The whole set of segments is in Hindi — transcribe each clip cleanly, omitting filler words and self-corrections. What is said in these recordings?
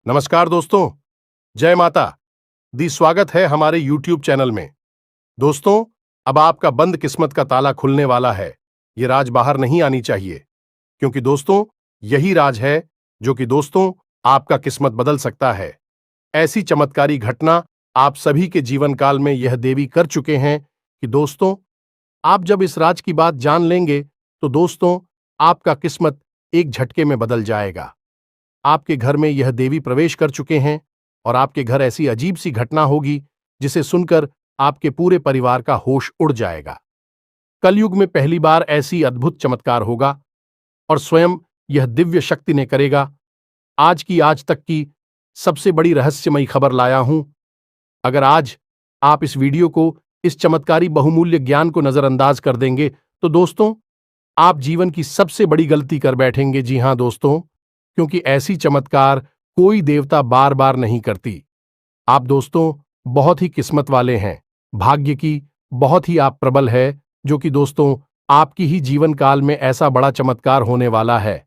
नमस्कार दोस्तों, जय माता दी। स्वागत है हमारे YouTube चैनल में। दोस्तों, अब आपका बंद किस्मत का ताला खुलने वाला है। ये राज बाहर नहीं आनी चाहिए, क्योंकि दोस्तों यही राज है जो कि दोस्तों आपका किस्मत बदल सकता है। ऐसी चमत्कारी घटना आप सभी के जीवन काल में यह देवी कर चुके हैं कि दोस्तों आप जब इस राज की बात जान लेंगे तो दोस्तों आपका किस्मत एक झटके में बदल जाएगा। आपके घर में यह देवी प्रवेश कर चुके हैं और आपके घर ऐसी अजीब सी घटना होगी जिसे सुनकर आपके पूरे परिवार का होश उड़ जाएगा। कलयुग में पहली बार ऐसी अद्भुत चमत्कार होगा और स्वयं यह दिव्य शक्ति ने करेगा। आज तक की सबसे बड़ी रहस्यमयी खबर लाया हूं। अगर आज आप इस वीडियो को, इस चमत्कारी बहुमूल्य ज्ञान को नजरअंदाज कर देंगे तो दोस्तों आप जीवन की सबसे बड़ी गलती कर बैठेंगे। जी हां दोस्तों, क्योंकि ऐसी चमत्कार कोई देवता बार बार नहीं करती। आप दोस्तों बहुत ही किस्मत वाले हैं, भाग्य की बहुत ही आप प्रबल है, जो कि दोस्तों आपकी ही जीवन काल में ऐसा बड़ा चमत्कार होने वाला है।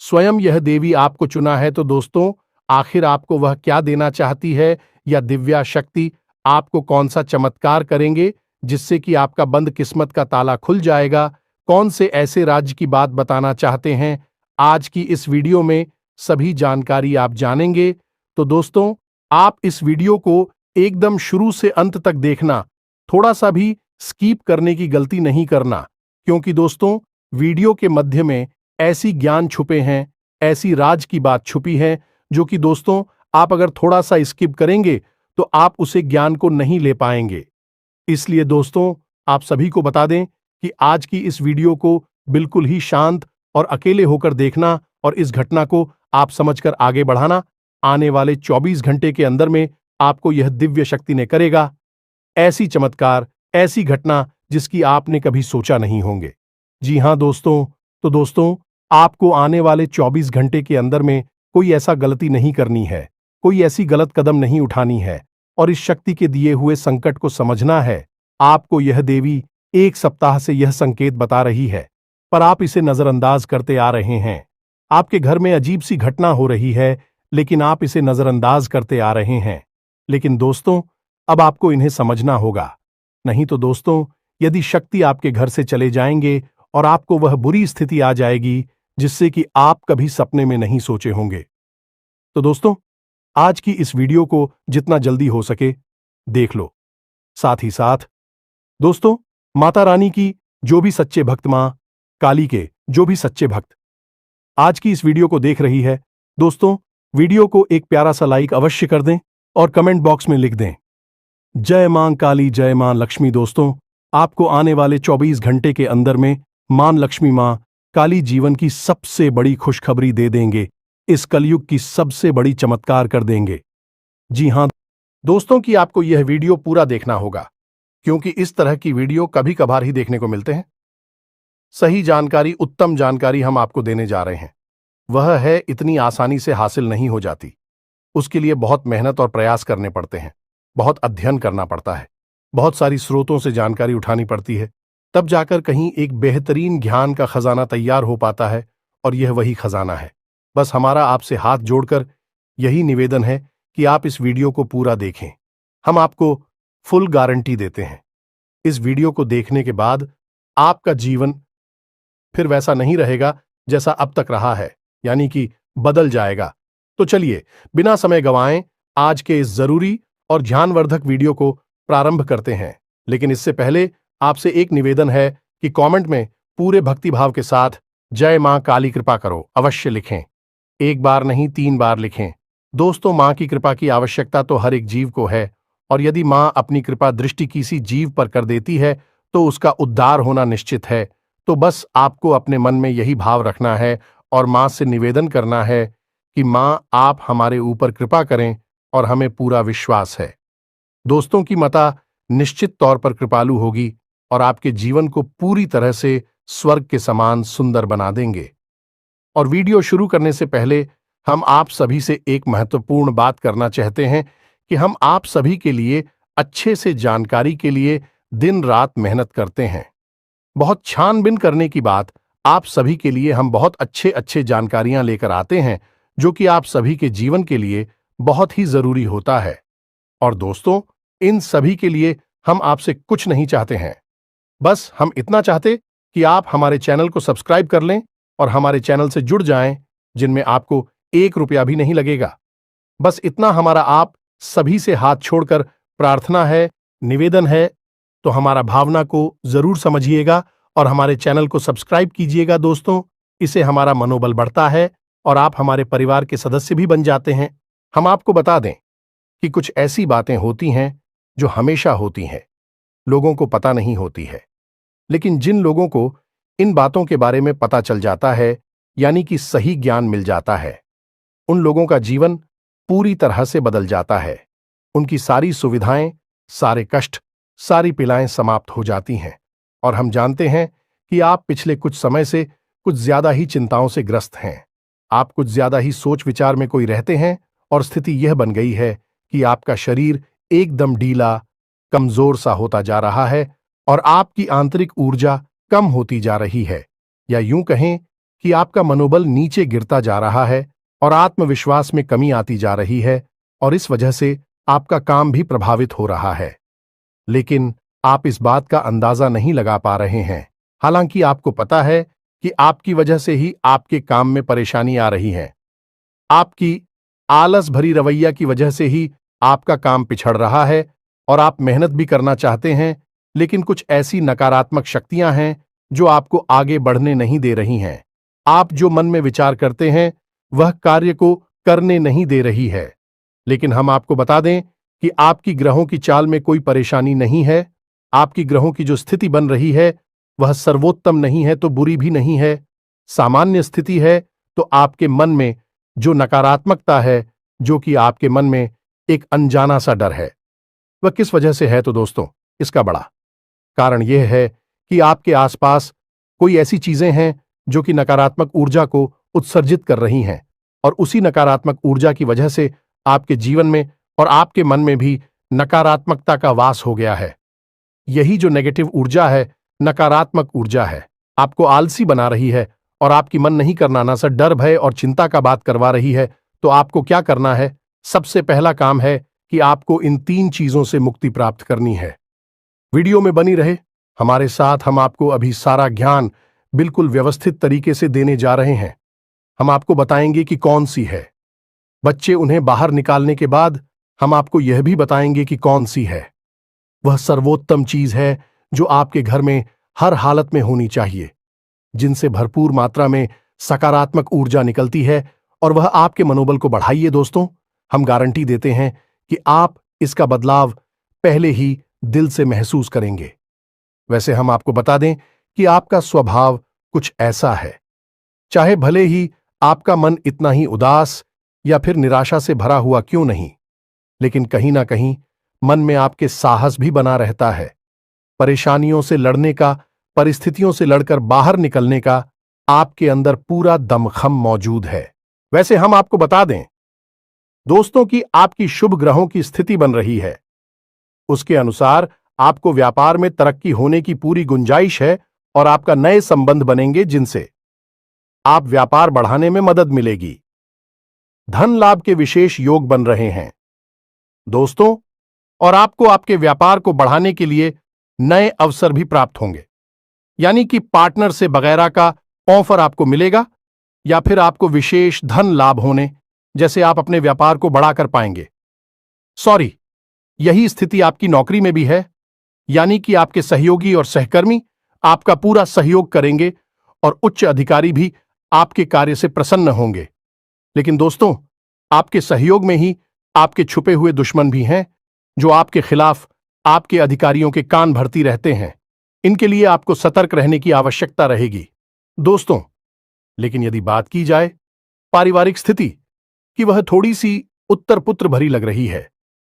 स्वयं यह देवी आपको चुना है तो दोस्तों आखिर आपको वह क्या देना चाहती है, या दिव्या शक्ति आपको कौन सा चमत्कार करेंगे जिससे कि आपका बंद किस्मत का ताला खुल जाएगा। कौन से ऐसे राज्य की बात बताना चाहते हैं, आज की इस वीडियो में सभी जानकारी आप जानेंगे। तो दोस्तों आप इस वीडियो को एकदम शुरू से अंत तक देखना, थोड़ा सा भी स्किप करने की गलती नहीं करना, क्योंकि दोस्तों वीडियो के मध्य में ऐसी ज्ञान छुपे हैं, ऐसी राज की बात छुपी है जो कि दोस्तों आप अगर थोड़ा सा स्किप करेंगे तो आप उसे ज्ञान को नहीं ले पाएंगे। इसलिए दोस्तों आप सभी को बता दें कि आज की इस वीडियो को बिल्कुल ही शांत और अकेले होकर देखना और इस घटना को आप समझकर आगे बढ़ाना। आने वाले 24 घंटे के अंदर में आपको यह दिव्य शक्ति ने करेगा ऐसी चमत्कार, ऐसी घटना जिसकी आपने कभी सोचा नहीं होंगे। जी हां दोस्तों, तो दोस्तों आपको आने वाले 24 घंटे के अंदर में कोई ऐसा गलती नहीं करनी है, कोई ऐसी गलत कदम नहीं उठानी है और इस शक्ति के दिए हुए संकट को समझना है। आपको यह देवी 1 सप्ताह से यह संकेत बता रही है, पर आप इसे नजरअंदाज करते आ रहे हैं। आपके घर में अजीब सी घटना हो रही है, लेकिन आप इसे नजरअंदाज करते आ रहे हैं। लेकिन दोस्तों अब आपको इन्हें समझना होगा, नहीं तो दोस्तों यदि शक्ति आपके घर से चले जाएंगे और आपको वह बुरी स्थिति आ जाएगी जिससे कि आप कभी सपने में नहीं सोचे होंगे। तो दोस्तों आज की इस वीडियो को जितना जल्दी हो सके देख लो। साथ ही साथ दोस्तों माता रानी की जो भी सच्चे भक्त, मां काली के जो भी सच्चे भक्त आज की इस वीडियो को देख रही है, दोस्तों वीडियो को एक प्यारा सा लाइक अवश्य कर दें और कमेंट बॉक्स में लिख दें जय मां काली, जय मां लक्ष्मी। दोस्तों आपको आने वाले 24 घंटे के अंदर में मां लक्ष्मी, मां काली जीवन की सबसे बड़ी खुशखबरी दे देंगे, इस कलयुग की सबसे बड़ी चमत्कार कर देंगे। जी हां दोस्तों कि आपको यह वीडियो पूरा देखना होगा, क्योंकि इस तरह की वीडियो कभी कभार ही देखने को मिलते हैं। सही जानकारी, उत्तम जानकारी हम आपको देने जा रहे हैं, वह है इतनी आसानी से हासिल नहीं हो जाती। उसके लिए बहुत मेहनत और प्रयास करने पड़ते हैं, बहुत अध्ययन करना पड़ता है, बहुत सारी स्रोतों से जानकारी उठानी पड़ती है, तब जाकर कहीं एक बेहतरीन ज्ञान का खजाना तैयार हो पाता है। और यह वही खजाना है। बस हमारा आपसे हाथ जोड़कर यही निवेदन है कि आप इस वीडियो को पूरा देखें। हम आपको फुल गारंटी देते हैं, इस वीडियो को देखने के बाद आपका जीवन फिर वैसा नहीं रहेगा जैसा अब तक रहा है, यानी कि बदल जाएगा। तो चलिए बिना समय गंवाएं आज के इस जरूरी और ध्यानवर्धक वीडियो को प्रारंभ करते हैं। लेकिन इससे पहले आपसे एक निवेदन है कि कमेंट में पूरे भक्तिभाव के साथ जय मां काली कृपा करो अवश्य लिखें। एक बार नहीं 3 बार लिखें। दोस्तों मां की कृपा की आवश्यकता तो हर एक जीव को है, और यदि मां अपनी कृपा दृष्टि किसी जीव पर कर देती है तो उसका उद्धार होना निश्चित है। तो बस आपको अपने मन में यही भाव रखना है और मां से निवेदन करना है कि मां आप हमारे ऊपर कृपा करें, और हमें पूरा विश्वास है दोस्तों की माता निश्चित तौर पर कृपालु होगी और आपके जीवन को पूरी तरह से स्वर्ग के समान सुंदर बना देंगे। और वीडियो शुरू करने से पहले हम आप सभी से एक महत्वपूर्ण बात करना चाहते हैं कि हम आप सभी के लिए अच्छे से जानकारी के लिए दिन रात मेहनत करते हैं। बहुत छानबीन करने की बात, आप सभी के लिए हम बहुत अच्छे जानकारियां लेकर आते हैं जो कि आप सभी के जीवन के लिए बहुत ही जरूरी होता है। और दोस्तों, इन सभी के लिए हम आपसे कुछ नहीं चाहते हैं। बस हम इतना चाहते कि आप हमारे चैनल को सब्सक्राइब कर लें और हमारे चैनल से जुड़ जाएं, जिनमें आपको 1 रुपया भी नहीं लगेगा। बस इतना हमारा आप सभी से हाथ छोड़कर प्रार्थना है, निवेदन है। तो हमारा भावना को जरूर समझिएगा और हमारे चैनल को सब्सक्राइब कीजिएगा दोस्तों। इससे हमारा मनोबल बढ़ता है और आप हमारे परिवार के सदस्य भी बन जाते हैं। हम आपको बता दें कि कुछ ऐसी बातें होती हैं जो हमेशा होती हैं, लोगों को पता नहीं होती है। लेकिन जिन लोगों को इन बातों के बारे में पता चल जाता है, यानी कि सही ज्ञान मिल जाता है, उन लोगों का जीवन पूरी तरह से बदल जाता है। उनकी सारी सुविधाएं, सारे कष्ट, सारी पीड़ाएं समाप्त हो जाती हैं। और हम जानते हैं कि आप पिछले कुछ समय से कुछ ज्यादा ही चिंताओं से ग्रस्त हैं। आप कुछ ज्यादा ही सोच विचार में कोई रहते हैं और स्थिति यह बन गई है कि आपका शरीर एकदम ढीला, कमजोर सा होता जा रहा है और आपकी आंतरिक ऊर्जा कम होती जा रही है, या यूं कहें कि आपका मनोबल नीचे गिरता जा रहा है और आत्मविश्वास में कमी आती जा रही है, और इस वजह से आपका काम भी प्रभावित हो रहा है। लेकिन आप इस बात का अंदाजा नहीं लगा पा रहे हैं। हालांकि आपको पता है कि आपकी वजह से ही आपके काम में परेशानी आ रही है। आपकी आलस भरी रवैया की वजह से ही आपका काम पिछड़ रहा है और आप मेहनत भी करना चाहते हैं, लेकिन कुछ ऐसी नकारात्मक शक्तियां हैं जो आपको आगे बढ़ने नहीं दे रही हैं। आप जो मन में विचार करते हैं वह कार्य को करने नहीं दे रही है। लेकिन हम आपको बता दें कि आपकी ग्रहों की चाल में कोई परेशानी नहीं है। आपकी ग्रहों की जो स्थिति बन रही है वह सर्वोत्तम नहीं है तो बुरी भी नहीं है, सामान्य स्थिति है। तो आपके मन में जो नकारात्मकता है, जो कि आपके मन में एक अनजाना सा डर है, वह किस वजह से है? तो दोस्तों, इसका बड़ा कारण यह है कि आपके आसपास कोई ऐसी चीजें हैं जो कि नकारात्मक ऊर्जा को उत्सर्जित कर रही हैं, और उसी नकारात्मक ऊर्जा की वजह से आपके जीवन में और आपके मन में भी नकारात्मकता का वास हो गया है। यही जो नेगेटिव ऊर्जा है, नकारात्मक ऊर्जा है, आपको आलसी बना रही है और आपकी मन नहीं करना ना सा डर, भय और चिंता का बात करवा रही है। तो आपको क्या करना है? सबसे पहला काम है कि आपको इन 3 चीजों से मुक्ति प्राप्त करनी है। वीडियो में बनी रहे हमारे साथ। हम आपको अभी सारा ज्ञान बिल्कुल व्यवस्थित तरीके से देने जा रहे हैं। हम आपको बताएंगे कि कौन सी है। बच्चे उन्हें बाहर निकालने के बाद हम आपको यह भी बताएंगे कि कौन सी है वह सर्वोत्तम चीज है जो आपके घर में हर हालत में होनी चाहिए, जिनसे भरपूर मात्रा में सकारात्मक ऊर्जा निकलती है, और वह आपके मनोबल को बढ़ाइए। दोस्तों, हम गारंटी देते हैं कि आप इसका बदलाव पहले ही दिल से महसूस करेंगे। वैसे हम आपको बता दें कि आपका स्वभाव कुछ ऐसा है, चाहे भले ही आपका मन इतना ही उदास या फिर निराशा से भरा हुआ क्यों नहीं, लेकिन कहीं ना कहीं मन में आपके साहस भी बना रहता है। परेशानियों से लड़ने का, परिस्थितियों से लड़कर बाहर निकलने का आपके अंदर पूरा दमखम मौजूद है। वैसे हम आपको बता दें दोस्तों कि आपकी शुभ ग्रहों की स्थिति बन रही है। उसके अनुसार आपको व्यापार में तरक्की होने की पूरी गुंजाइश है और आपका नए संबंध बनेंगे जिनसे आप व्यापार बढ़ाने में मदद मिलेगी। धन लाभ के विशेष योग बन रहे हैं दोस्तों, और आपको आपके व्यापार को बढ़ाने के लिए नए अवसर भी प्राप्त होंगे, यानी कि पार्टनर से वगैरह का ऑफर आपको मिलेगा, या फिर आपको विशेष धन लाभ होने जैसे आप अपने व्यापार को बढ़ा कर पाएंगे। सॉरी, यही स्थिति आपकी नौकरी में भी है, यानी कि आपके सहयोगी और सहकर्मी आपका पूरा सहयोग करेंगे और उच्च अधिकारी भी आपके कार्य से प्रसन्न होंगे। लेकिन दोस्तों, आपके सहयोग में ही आपके छुपे हुए दुश्मन भी हैं जो आपके खिलाफ आपके अधिकारियों के कान भरती रहते हैं। इनके लिए आपको सतर्क रहने की आवश्यकता रहेगी दोस्तों। लेकिन यदि बात की जाए पारिवारिक स्थिति की, वह थोड़ी सी उत्तर पुत्र भरी लग रही है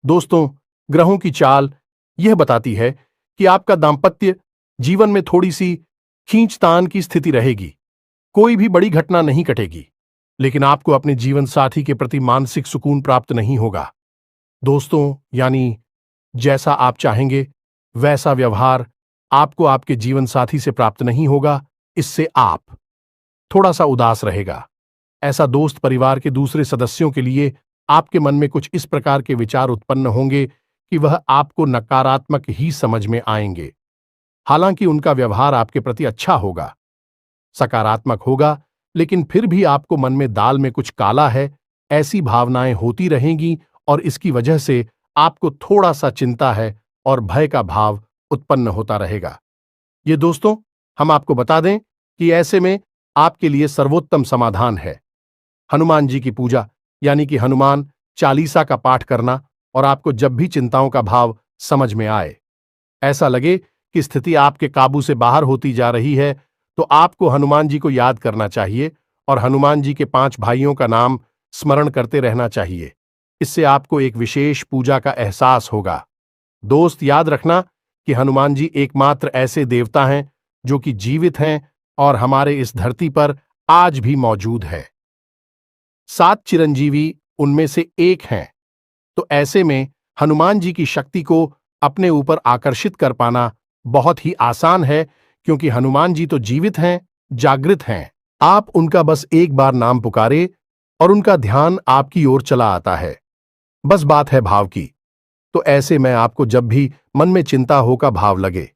दोस्तों। ग्रहों की चाल यह बताती है कि आपका दांपत्य जीवन में थोड़ी सी खींचतान की स्थिति रहेगी। कोई भी बड़ी घटना नहीं घटेगी, लेकिन आपको अपने जीवन साथी के प्रति मानसिक सुकून प्राप्त नहीं होगा दोस्तों। यानी जैसा आप चाहेंगे वैसा व्यवहार आपको आपके जीवन साथी से प्राप्त नहीं होगा। इससे आप थोड़ा सा उदास रहेगा। ऐसा दोस्त परिवार के दूसरे सदस्यों के लिए आपके मन में कुछ इस प्रकार के विचार उत्पन्न होंगे कि वह आपको नकारात्मक ही समझ में आएंगे। हालांकि उनका व्यवहार आपके प्रति अच्छा होगा, सकारात्मक होगा, लेकिन फिर भी आपको मन में दाल में कुछ काला है, ऐसी भावनाएं होती रहेंगी और इसकी वजह से आपको थोड़ा सा चिंता है और भय का भाव उत्पन्न होता रहेगा। ये दोस्तों, हम आपको बता दें कि ऐसे में आपके लिए सर्वोत्तम समाधान है हनुमान जी की पूजा, यानी कि हनुमान चालीसा का पाठ करना। और आपको जब भी चिंताओं का भाव समझ में आए, ऐसा लगे कि स्थिति आपके काबू से बाहर होती जा रही है, तो आपको हनुमान जी को याद करना चाहिए और हनुमान जी के 5 भाइयों का नाम स्मरण करते रहना चाहिए। इससे आपको एक विशेष पूजा का एहसास होगा। दोस्त, याद रखना कि हनुमान जी एकमात्र ऐसे देवता हैं जो कि जीवित हैं और हमारे इस धरती पर आज भी मौजूद है। 7 चिरंजीवी उनमें से एक हैं, तो ऐसे में हनुमान जी की शक्ति को अपने ऊपर आकर्षित कर पाना बहुत ही आसान है, क्योंकि हनुमान जी तो जीवित हैं, जागृत हैं। आप उनका बस एक बार नाम पुकारे और उनका ध्यान आपकी ओर चला आता है। बस बात है भाव की। तो ऐसे में आपको जब भी मन में चिंता हो का भाव लगे,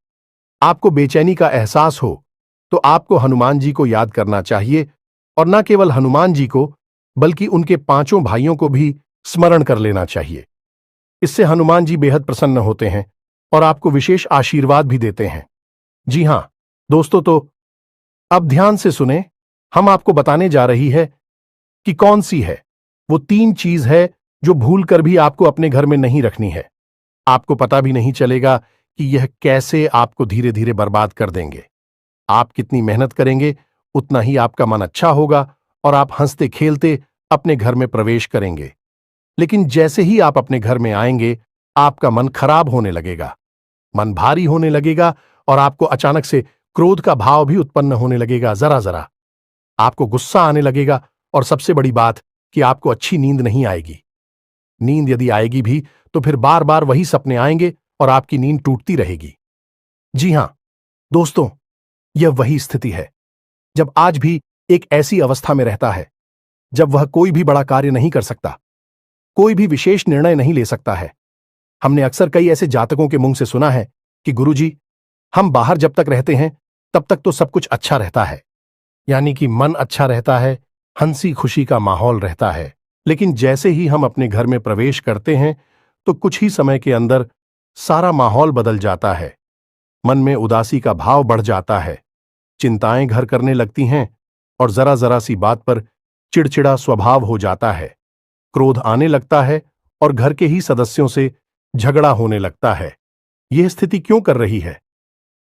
आपको बेचैनी का एहसास हो, तो आपको हनुमान जी को याद करना चाहिए और न केवल हनुमान जी को, बल्कि उनके 5 भाइयों को भी स्मरण कर लेना चाहिए। इससे हनुमान जी बेहद प्रसन्न होते हैं और आपको विशेष आशीर्वाद भी देते हैं। जी हां दोस्तों, तो अब ध्यान से सुने, हम आपको बताने जा रही है कि कौन सी है वो 3 चीज है जो भूल कर भी आपको अपने घर में नहीं रखनी है। आपको पता भी नहीं चलेगा कि यह कैसे आपको धीरे धीरे बर्बाद कर देंगे। आप कितनी मेहनत करेंगे, उतना ही आपका मन अच्छा होगा और आप हंसते खेलते अपने घर में प्रवेश करेंगे। लेकिन जैसे ही आप अपने घर में आएंगे, आपका मन खराब होने लगेगा, मन भारी होने लगेगा और आपको अचानक से क्रोध का भाव भी उत्पन्न होने लगेगा। जरा जरा आपको गुस्सा आने लगेगा और सबसे बड़ी बात कि आपको अच्छी नींद नहीं आएगी। नींद यदि आएगी भी तो फिर बार बार वही सपने आएंगे और आपकी नींद टूटती रहेगी। जी हां दोस्तों, यह वही स्थिति है जब आज भी एक ऐसी अवस्था में रहता है जब वह कोई भी बड़ा कार्य नहीं कर सकता, कोई भी विशेष निर्णय नहीं ले सकता है। हमने अक्सर कई ऐसे जातकों के मुंह से सुना है कि गुरुजी, हम बाहर जब तक रहते हैं तब तक तो सब कुछ अच्छा रहता है, यानी कि मन अच्छा रहता है, हंसी खुशी का माहौल रहता है। लेकिन जैसे ही हम अपने घर में प्रवेश करते हैं तो कुछ ही समय के अंदर सारा माहौल बदल जाता है। मन में उदासी का भाव बढ़ जाता है, चिंताएं घर करने लगती हैं और जरा जरा सी बात पर चिड़चिड़ा स्वभाव हो जाता है, क्रोध आने लगता है और घर के ही सदस्यों से झगड़ा होने लगता है। यह स्थिति क्यों कर रही है,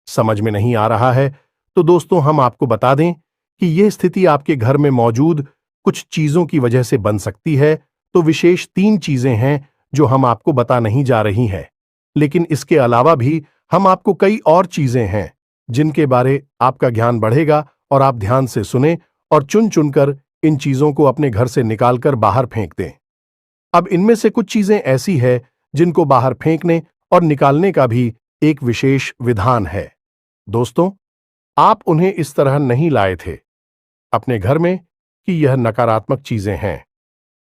समझ में नहीं आ रहा है? तो दोस्तों, हम आपको बता दें कि यह स्थिति आपके घर में मौजूद कुछ चीजों की वजह से बन सकती है। तो विशेष 3 चीजें हैं जो हम आपको बता नहीं जा रही हैं, लेकिन इसके अलावा भी हम आपको कई और चीजें हैं जिनके बारे आपका ज्ञान बढ़ेगा और आप ध्यान से सुने और चुन चुनकर इन चीजों को अपने घर से निकालकर बाहर फेंक दें। अब इनमें से कुछ चीजें ऐसी है जिनको बाहर फेंकने और निकालने का भी एक विशेष विधान है। दोस्तों, आप उन्हें इस तरह नहीं लाए थे अपने घर में कि यह नकारात्मक चीजें हैं।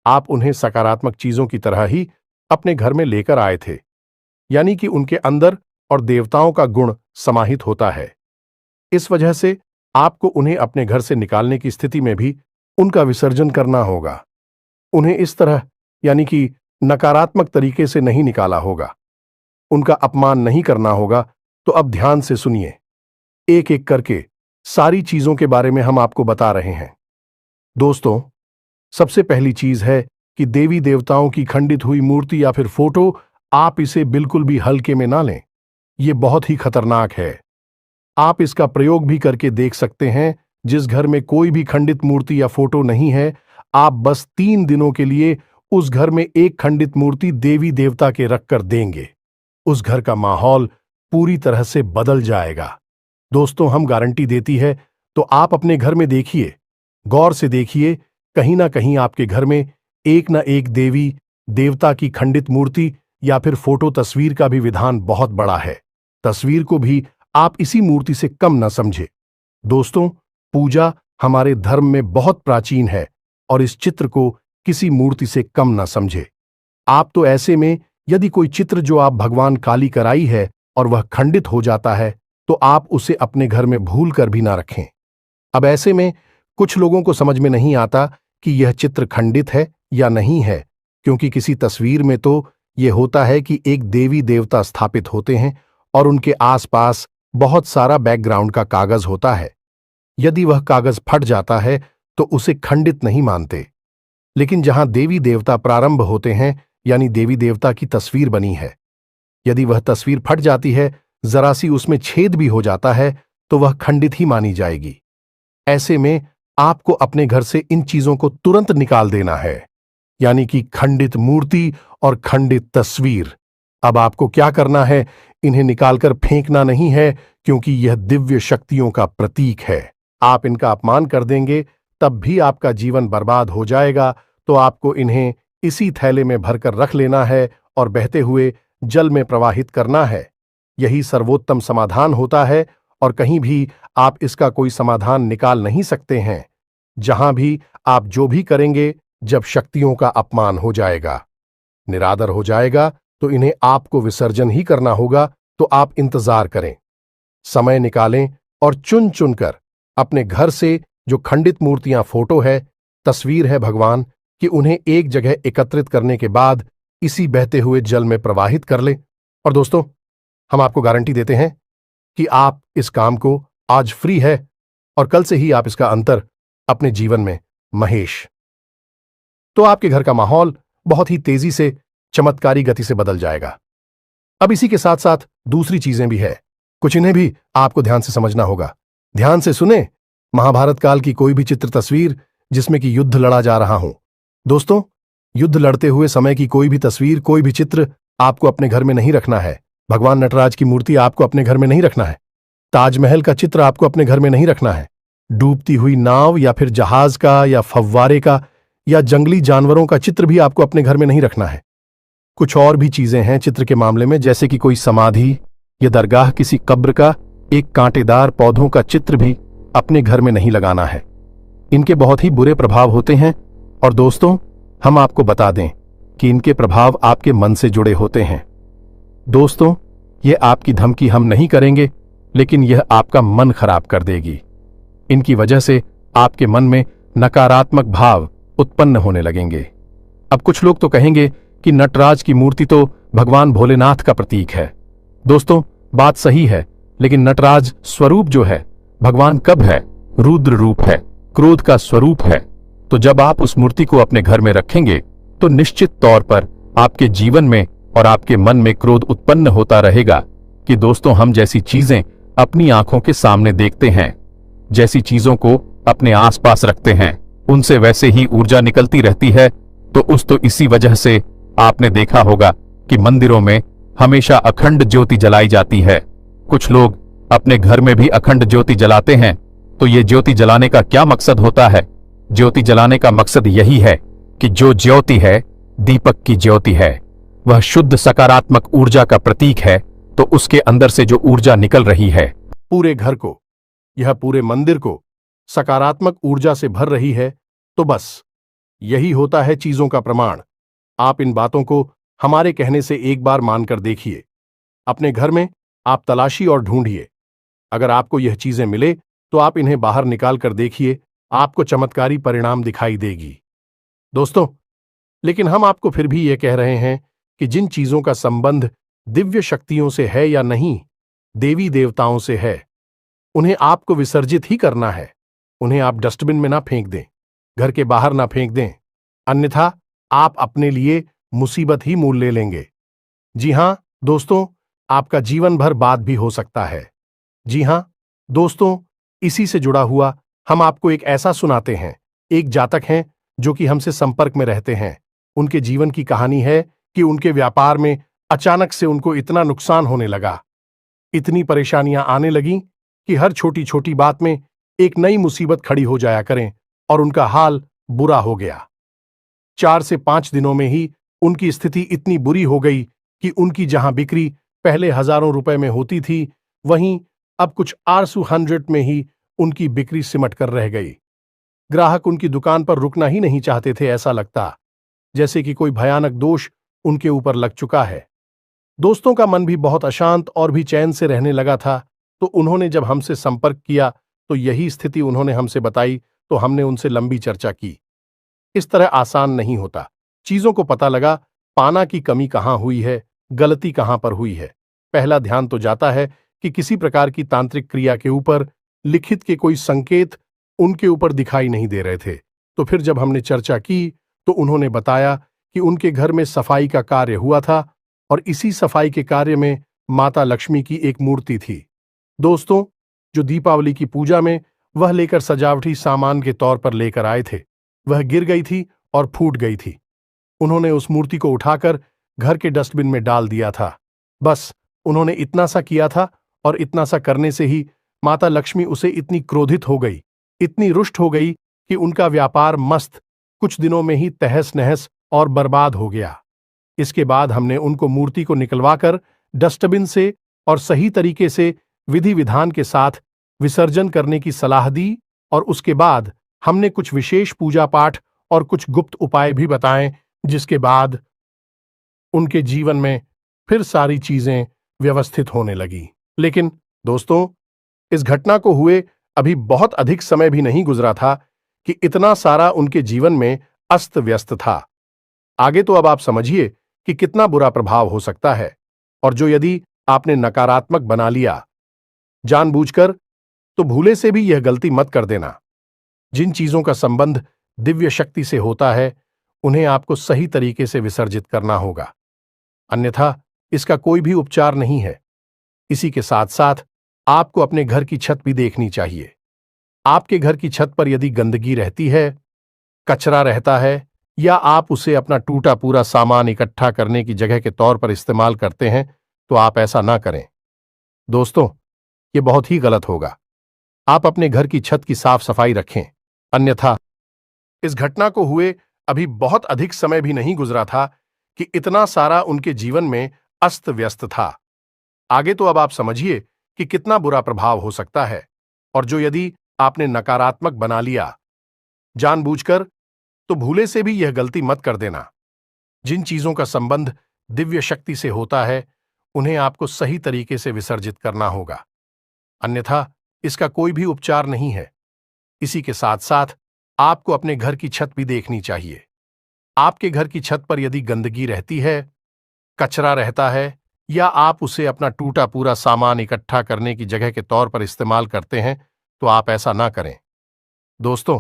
आप उन्हें सकारात्मक चीजों की तरह ही अपने घर में लेकर आए थे, यानी कि उनके अंदर और देवताओं का गुण समाहित होता है। इस वजह से आपको उन्हें अपने घर से निकालने की स्थिति में भी उनका विसर्जन करना होगा। उन्हें इस तरह, यानी कि नकारात्मक तरीके से नहीं निकाला होगा, उनका अपमान नहीं करना होगा। तो अब ध्यान से सुनिए, एक एक करके सारी चीजों के बारे में हम आपको बता रहे हैं। दोस्तों, सबसे पहली चीज है कि देवी देवताओं की खंडित हुई मूर्ति या फिर फोटो, आप इसे बिल्कुल भी हल्के में ना लें। यह बहुत ही खतरनाक है। आप इसका प्रयोग भी करके देख सकते हैं। जिस घर में कोई भी खंडित मूर्ति या फोटो नहीं है, आप बस 3 दिनों के लिए उस घर में एक खंडित मूर्ति देवी देवता के रखकर देंगे, उस घर का माहौल पूरी तरह से बदल जाएगा। दोस्तों, हम गारंटी देती है। तो आप अपने घर में देखिए, गौर से देखिए, कहीं ना कहीं आपके घर में एक ना एक देवी देवता की खंडित मूर्ति या फिर फोटो तस्वीर का भी विधान बहुत बड़ा है। तस्वीर को भी आप इसी मूर्ति से कम न समझे। दोस्तों, पूजा हमारे धर्म में बहुत प्राचीन है और इस चित्र को किसी मूर्ति से कम न समझे। आप तो ऐसे में यदि कोई चित्र जो आप भगवान काली कराई है और वह खंडित हो जाता है तो आप उसे अपने घर में भूल कर भी ना रखें। अब ऐसे में कुछ लोगों को समझ में नहीं आता कि यह चित्र खंडित है या नहीं है, क्योंकि किसी तस्वीर में तो यह होता है कि एक देवी देवता स्थापित होते हैं और उनके आसपास बहुत सारा बैकग्राउंड का कागज होता है। यदि वह कागज फट जाता है तो उसे खंडित नहीं मानते। लेकिन जहां देवी देवता प्रारंभ होते हैं, यानी देवी देवता की तस्वीर बनी है, यदि वह तस्वीर फट जाती है, जरा सी उसमें छेद भी हो जाता है, तो वह खंडित ही मानी जाएगी। ऐसे में आपको अपने घर से इन चीजों को तुरंत निकाल देना है, यानी कि खंडित मूर्ति और खंडित तस्वीर। अब आपको क्या करना है, इन्हें निकालकर फेंकना नहीं है, क्योंकि यह दिव्य शक्तियों का प्रतीक है। आप इनका अपमान कर देंगे तब भी आपका जीवन बर्बाद हो जाएगा। तो आपको इन्हें इसी थैले में भरकर रख लेना है और बहते हुए जल में प्रवाहित करना है। यही सर्वोत्तम समाधान होता है और कहीं भी आप इसका कोई समाधान निकाल नहीं सकते हैं। जहां भी आप जो भी करेंगे, जब शक्तियों का अपमान हो जाएगा, निरादर हो जाएगा, तो इन्हें आपको विसर्जन ही करना होगा। तो आप इंतजार करें, समय निकालें और चुन चुनकर अपने घर से जो खंडित मूर्तियां, फोटो है, तस्वीर है भगवान कि उन्हें एक जगह एकत्रित करने के बाद इसी बहते हुए जल में प्रवाहित कर लें। और दोस्तों, हम आपको गारंटी देते हैं कि आप इस काम को आज फ्री है और कल से ही आप इसका अंतर अपने जीवन में महेश, तो आपके घर का माहौल बहुत ही तेजी से, चमत्कारी गति से बदल जाएगा। अब इसी के साथ साथ दूसरी चीजें भी है, कुछ इन्हें भी आपको ध्यान से समझना होगा। ध्यान से सुने, महाभारत काल की कोई भी चित्र तस्वीर जिसमें कि युद्ध लड़ा जा रहा हो, दोस्तों, युद्ध लड़ते हुए समय की कोई भी तस्वीर, कोई भी चित्र आपको अपने घर में नहीं रखना है। भगवान नटराज की मूर्ति आपको अपने घर में नहीं रखना है। ताजमहल का चित्र आपको अपने घर में नहीं रखना है। डूबती हुई नाव या फिर जहाज का या फव्वारे का या जंगली जानवरों का चित्र भी आपको अपने घर में नहीं रखना है। कुछ और भी चीजें हैं चित्र के मामले में, जैसे कि कोई समाधि या दरगाह, किसी कब्र का एक कांटेदार पौधों का चित्र भी अपने घर में नहीं लगाना है। इनके बहुत ही बुरे प्रभाव होते हैं और दोस्तों, हम आपको बता दें कि इनके प्रभाव आपके मन से जुड़े होते हैं। दोस्तों, ये आपकी धमकी हम नहीं करेंगे, लेकिन यह आपका मन खराब कर देगी। इनकी वजह से आपके मन में नकारात्मक भाव उत्पन्न होने लगेंगे। अब कुछ लोग तो कहेंगे कि नटराज की मूर्ति तो भगवान भोलेनाथ का प्रतीक है। दोस्तों, बात सही है, लेकिन नटराज स्वरूप जो है, भगवान कब है? रुद्र रूप है, क्रोध का स्वरूप है। तो जब आप उस मूर्ति को अपने घर में रखेंगे तो निश्चित तौर पर आपके जीवन में और आपके मन में क्रोध उत्पन्न होता रहेगा कि दोस्तों, हम जैसी चीजें अपनी आंखों के सामने देखते हैं, जैसी चीजों को अपने आसपास रखते हैं, उनसे वैसे ही ऊर्जा निकलती रहती है। तो इसी वजह से आपने देखा होगा कि मंदिरों में हमेशा अखंड ज्योति जलाई जाती है। कुछ लोग अपने घर में भी अखंड ज्योति जलाते हैं। तो ये ज्योति जलाने का क्या मकसद होता है? ज्योति जलाने का मकसद यही है कि जो ज्योति है, दीपक की ज्योति है, वह शुद्ध सकारात्मक ऊर्जा का प्रतीक है। तो उसके अंदर से जो ऊर्जा निकल रही है, पूरे घर को, यह पूरे मंदिर को सकारात्मक ऊर्जा से भर रही है, तो बस यही होता है चीजों का प्रमाण। आप इन बातों को हमारे कहने से एक बार मानकर देखिए। अपने घर में आप तलाशी और ढूंढिए। अगर आपको यह चीजें मिले तो आप इन्हें बाहर निकाल कर देखिए, आपको चमत्कारी परिणाम दिखाई देगी। दोस्तों, लेकिन हम आपको फिर भी यह कह रहे हैं कि जिन चीजों का संबंध दिव्य शक्तियों से है या नहीं, देवी देवताओं से है, उन्हें आपको विसर्जित ही करना है। उन्हें आप डस्टबिन में ना फेंक दें, घर के बाहर ना फेंक दें, अन्यथा आप अपने लिए मुसीबत ही मोल ले लेंगे। जी हां दोस्तों, आपका जीवन भर बाद भी हो सकता है। जी हां दोस्तों, इसी से जुड़ा हुआ हम आपको एक ऐसा सुनाते हैं। एक जातक हैं जो कि हमसे संपर्क में रहते हैं। उनके जीवन की कहानी है कि उनके व्यापार में अचानक से उनको इतना नुकसान होने लगा, इतनी परेशानियां आने लगीं कि हर छोटी छोटी बात में एक नई मुसीबत खड़ी हो जाया करें और उनका हाल बुरा हो गया। 4 से 5 दिनों में ही उनकी स्थिति इतनी बुरी हो गई कि उनकी जहां बिक्री पहले हजारों रुपए में होती थी, वहीं अब कुछ आरसू 100 में ही उनकी बिक्री सिमट कर रह गई। ग्राहक उनकी दुकान पर रुकना ही नहीं चाहते थे, ऐसा लगता। जैसे कि कोई भयानक दोष उनके ऊपर लग चुका है। दोस्तों का मन भी बहुत अशांत और भी चैन से रहने लगा था। तो उन्होंने जब हमसे संपर्क किया तो यही स्थिति उन्होंने हमसे बताई, तो हमने उनसे लंबी चर्चा की। इस तरह आसान नहीं होता। चीजों को पता लगा पाना की कमी कहाँ हुई है, गलती कहाँ पर हुई है। पहला ध्यान तो जाता है कि किसी प्रकार की तांत्रिक क्रिया के ऊपर लिखित के कोई संकेत उनके ऊपर दिखाई नहीं दे रहे थे। तो फिर जब हमने चर्चा की तो उन्होंने बताया कि उनके घर में सफाई का कार्य हुआ था और इसी सफाई के कार्य में माता लक्ष्मी की एक मूर्ति थी। दोस्तों, जो दीपावली की पूजा में वह लेकर सजावटी सामान के तौर पर लेकर आए थे, वह गिर गई थी और फूट गई थी। उन्होंने उस मूर्ति को उठाकर घर के डस्टबिन में डाल दिया था। बस उन्होंने इतना सा किया था और इतना सा करने से ही माता लक्ष्मी उसे इतनी क्रोधित हो गई, इतनी रुष्ट हो गई कि उनका व्यापार मस्त कुछ दिनों में ही तहस नहस और बर्बाद हो गया। इसके बाद हमने उनको मूर्ति को निकलवाकर डस्टबिन से और सही तरीके से विधि विधान के साथ विसर्जन करने की सलाह दी और उसके बाद हमने कुछ विशेष पूजा पाठ और कुछ गुप्त उपाय भी बताएं, जिसके बाद उनके जीवन में फिर सारी चीजें व्यवस्थित होने लगी। लेकिन दोस्तों, इस घटना को हुए अभी बहुत अधिक समय भी नहीं गुजरा था कि इतना सारा उनके जीवन में अस्त व्यस्त था। आगे तो अब आप समझिए कि कितना बुरा प्रभाव हो सकता है, और जो यदि आपने नकारात्मक बना लिया जानबूझकर, तो भूले से भी यह गलती मत कर देना। जिन चीजों का संबंध दिव्य शक्ति से होता है उन्हें आपको सही तरीके से विसर्जित करना होगा, अन्यथा इसका कोई भी उपचार नहीं है। इसी के साथ साथ आपको अपने घर की छत भी देखनी चाहिए। आपके घर की छत पर यदि गंदगी रहती है, कचरा रहता है, या आप उसे अपना टूटा पूरा सामान इकट्ठा करने की जगह के तौर पर इस्तेमाल करते हैं, तो आप ऐसा ना करें। दोस्तों, ये बहुत ही गलत होगा। आप अपने घर की छत की साफ सफाई रखें, अन्यथा इस घटना को हुए अभी बहुत अधिक समय भी नहीं गुजरा था कि इतना सारा उनके जीवन में अस्त व्यस्त था। आगे तो अब आप समझिए कि कितना बुरा प्रभाव हो सकता है, और जो यदि आपने नकारात्मक बना लिया जानबूझकर, तो भूले से भी यह गलती मत कर देना। जिन चीजों का संबंध दिव्य शक्ति से होता है उन्हें आपको सही तरीके से विसर्जित करना होगा, अन्यथा इसका कोई भी उपचार नहीं है। इसी के साथ साथ आपको अपने घर की छत भी देखनी चाहिए। आपके घर की छत पर यदि गंदगी रहती है, कचरा रहता है, या आप उसे अपना टूटा पूरा सामान इकट्ठा करने की जगह के तौर पर इस्तेमाल करते हैं, तो आप ऐसा ना करें। दोस्तों,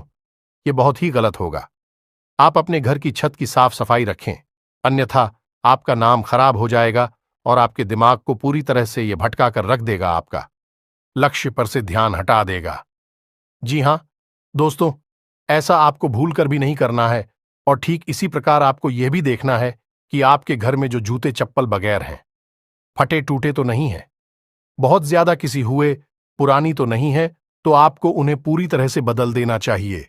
ये बहुत ही गलत होगा। आप अपने घर की छत की साफ सफाई रखें, अन्यथा आपका नाम खराब हो जाएगा और आपके दिमाग को पूरी तरह से यह भटका कर रख देगा, आपका लक्ष्य पर से ध्यान हटा देगा। जी हां दोस्तों, ऐसा आपको भूल कर भी नहीं करना है। और ठीक इसी प्रकार आपको यह भी देखना है कि आपके घर में जो जूते चप्पल बगैर हैं, फटे टूटे तो नहीं है, बहुत ज्यादा किसी हुए पुरानी तो नहीं है, तो आपको उन्हें पूरी तरह से बदल देना चाहिए।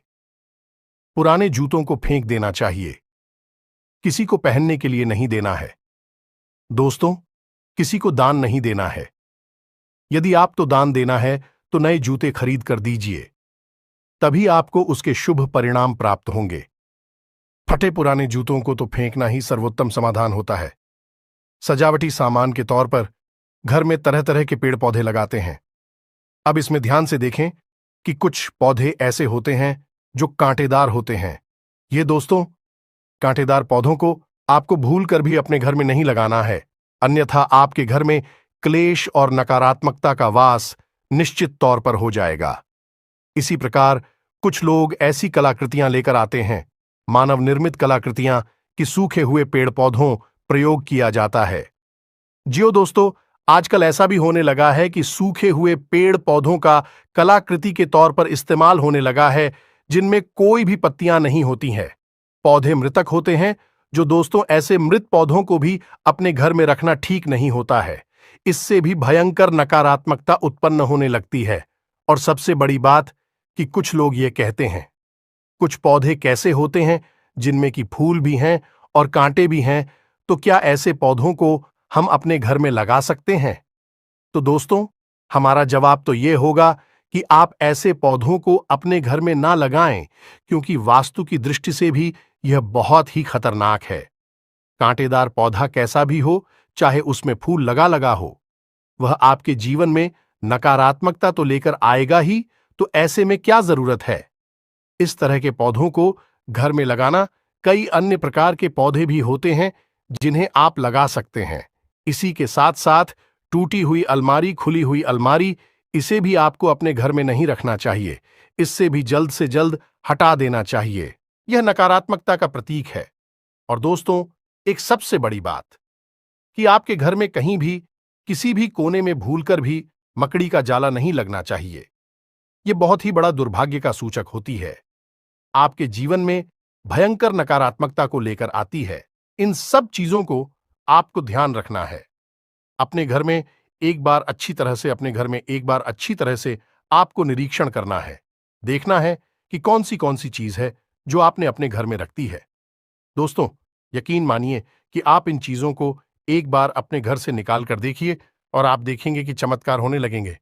पुराने जूतों को फेंक देना चाहिए, किसी को पहनने के लिए नहीं देना है। दोस्तों, किसी को दान नहीं देना है। यदि आप तो दान देना है तो नए जूते खरीद कर दीजिए, तभी आपको उसके शुभ परिणाम प्राप्त होंगे। फटे पुराने जूतों को तो फेंकना ही सर्वोत्तम समाधान होता है। सजावटी सामान के तौर पर घर में तरह तरह के पेड़ पौधे लगाते हैं। अब इसमें ध्यान से देखें कि कुछ पौधे ऐसे होते हैं जो कांटेदार होते हैं। ये दोस्तों, कांटेदार पौधों को आपको भूल कर भी अपने घर में नहीं लगाना है, अन्यथा आपके घर में क्लेश और नकारात्मकता का वास निश्चित तौर पर हो जाएगा। इसी प्रकार कुछ लोग ऐसी कलाकृतियां लेकर आते हैं, मानव निर्मित कलाकृतियां, कि सूखे हुए पेड़ पौधों प्रयोग किया जाता है। जियो दोस्तों, आजकल ऐसा भी होने लगा है कि सूखे हुए पेड़ पौधों का कलाकृति के तौर पर इस्तेमाल होने लगा है, जिनमें कोई भी पत्तियां नहीं होती हैं। पौधे मृतक होते हैं। जो दोस्तों, ऐसे मृत पौधों को भी अपने घर में रखना ठीक नहीं होता है। इससे भी भयंकर नकारात्मकता उत्पन्न होने लगती है। और सबसे बड़ी बात कि कुछ लोग ये कहते हैं, कुछ पौधे कैसे होते हैं जिनमें कि फूल भी हैं और कांटे भी हैं, तो क्या ऐसे पौधों को हम अपने घर में लगा सकते हैं? तो दोस्तों, हमारा जवाब तो ये होगा कि आप ऐसे पौधों को अपने घर में ना लगाएं, क्योंकि वास्तु की दृष्टि से भी यह बहुत ही खतरनाक है। कांटेदार पौधा कैसा भी हो, चाहे उसमें फूल लगा लगा हो, वह आपके जीवन में नकारात्मकता तो लेकर आएगा ही, तो ऐसे में क्या जरूरत है। इस तरह के पौधों को घर में लगाना, कई अन्य प्रकार के पौधे भी होते हैं जिन्हें आप लगा सकते हैं। इसी के साथ साथ टूटी हुई अलमारी, खुली हुई अलमारी, इसे भी आपको अपने घर में नहीं रखना चाहिए। इससे भी जल्द से जल्द हटा देना चाहिए। यह नकारात्मकता का प्रतीक है। और दोस्तों, एक सबसे बड़ी बात कि आपके घर में कहीं भी किसी भी कोने में भूलकर भी मकड़ी का जाला नहीं लगना चाहिए। यह बहुत ही बड़ा दुर्भाग्य का सूचक होती है। आपके जीवन में भयंकर नकारात्मकता को लेकर आती है। इन सब चीजों को आपको ध्यान रखना है। अपने घर में एक बार अच्छी तरह से आपको निरीक्षण करना है। देखना है कि कौन सी चीज है जो आपने अपने घर में रखती है। दोस्तों, यकीन मानिए कि आप इन चीजों को एक बार अपने घर से निकाल कर देखिए और आप देखेंगे कि चमत्कार होने लगेंगे।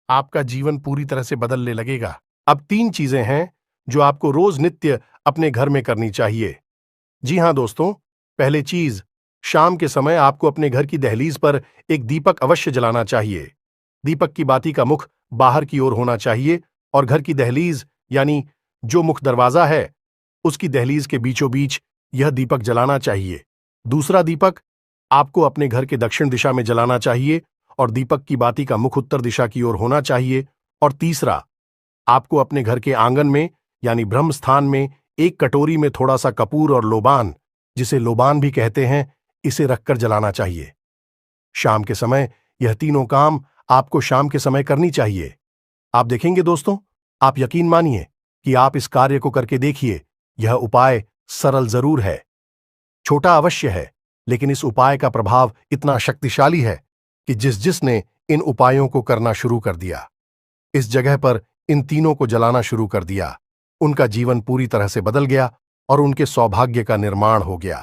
आपका जीवन पूरी तरह से बदलने लगेगा। अब 3 चीजें हैं जो आपको रोज नित्य अपने घर में करनी चाहिए। जी हां दोस्तों, पहले चीज, शाम के समय आपको अपने घर की दहलीज पर एक दीपक अवश्य जलाना चाहिए। दीपक की बाती का मुख बाहर की ओर होना चाहिए और घर की दहलीज यानी जो मुख्य दरवाजा है, उसकी दहलीज के बीचों बीच यह दीपक जलाना चाहिए। दूसरा दीपक आपको अपने घर के दक्षिण दिशा में जलाना चाहिए और दीपक की बाती का मुख उत्तर दिशा की ओर होना चाहिए। और तीसरा, आपको अपने घर के आंगन में यानी ब्रह्म स्थान में एक कटोरी में थोड़ा सा कपूर और लोबान, जिसे लोबान भी कहते हैं, इसे रखकर जलाना चाहिए। शाम के समय यह तीनों काम आपको शाम के समय करनी चाहिए। आप देखेंगे दोस्तों, आप यकीन मानिए कि आप इस कार्य को करके देखिए। यह उपाय सरल जरूर है, छोटा अवश्य है, लेकिन इस उपाय का प्रभाव इतना शक्तिशाली है कि जिसने इन उपायों को करना शुरू कर दिया, इस जगह पर इन तीनों को जलाना शुरू कर दिया, उनका जीवन पूरी तरह से बदल गया और उनके सौभाग्य का निर्माण हो गया।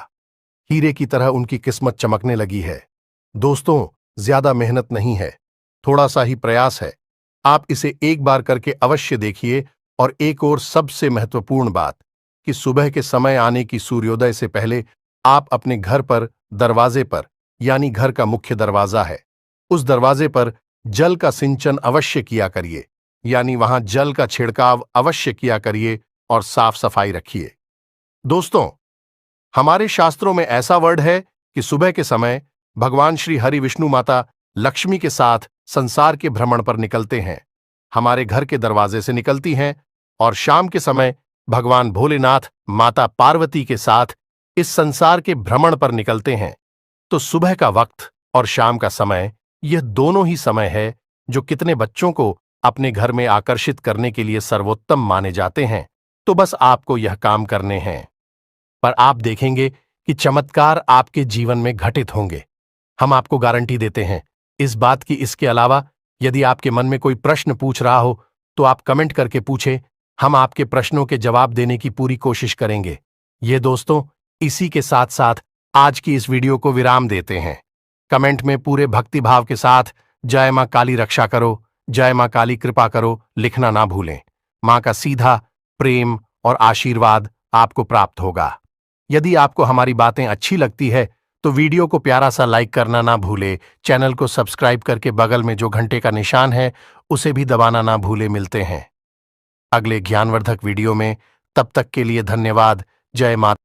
हीरे की तरह उनकी किस्मत चमकने लगी है। दोस्तों, ज्यादा मेहनत नहीं है, थोड़ा सा ही प्रयास है। आप इसे एक बार करके अवश्य देखिए। और एक और सबसे महत्वपूर्ण बात कि सुबह के समय आने की सूर्योदय से पहले आप अपने घर पर दरवाजे पर, यानी घर का मुख्य दरवाजा है, उस दरवाजे पर जल का सिंचन अवश्य किया करिए, यानी वहां जल का छिड़काव अवश्य किया करिए और साफ सफाई रखिए। दोस्तों, हमारे शास्त्रों में ऐसा वर्ड है कि सुबह के समय भगवान श्री हरि विष्णु माता लक्ष्मी के साथ संसार के भ्रमण पर निकलते हैं, हमारे घर के दरवाजे से निकलती हैं, और शाम के समय भगवान भोलेनाथ माता पार्वती के साथ इस संसार के भ्रमण पर निकलते हैं। तो सुबह का वक्त और शाम का समय, यह दोनों ही समय है जो कितने बच्चों को अपने घर में आकर्षित करने के लिए सर्वोत्तम माने जाते हैं। तो बस आपको यह काम करने हैं, पर आप देखेंगे कि चमत्कार आपके जीवन में घटित होंगे। हम आपको गारंटी देते हैं इस बात की। इसके अलावा यदि आपके मन में कोई प्रश्न पूछ रहा हो तो आप कमेंट करके पूछें, हम आपके प्रश्नों के जवाब देने की पूरी कोशिश करेंगे। ये दोस्तों, इसी के साथ साथ आज की इस वीडियो को विराम देते हैं। कमेंट में पूरे भक्तिभाव के साथ जय मां काली रक्षा करो, जय मां काली कृपा करो लिखना ना भूलें। मां का सीधा प्रेम और आशीर्वाद आपको प्राप्त होगा। यदि आपको हमारी बातें अच्छी लगती है तो वीडियो को प्यारा सा लाइक करना ना भूले, चैनल को सब्सक्राइब करके बगल में जो घंटे का निशान है उसे भी दबाना ना भूले। मिलते हैं अगले ज्ञानवर्धक वीडियो में, तब तक के लिए धन्यवाद। जय माता।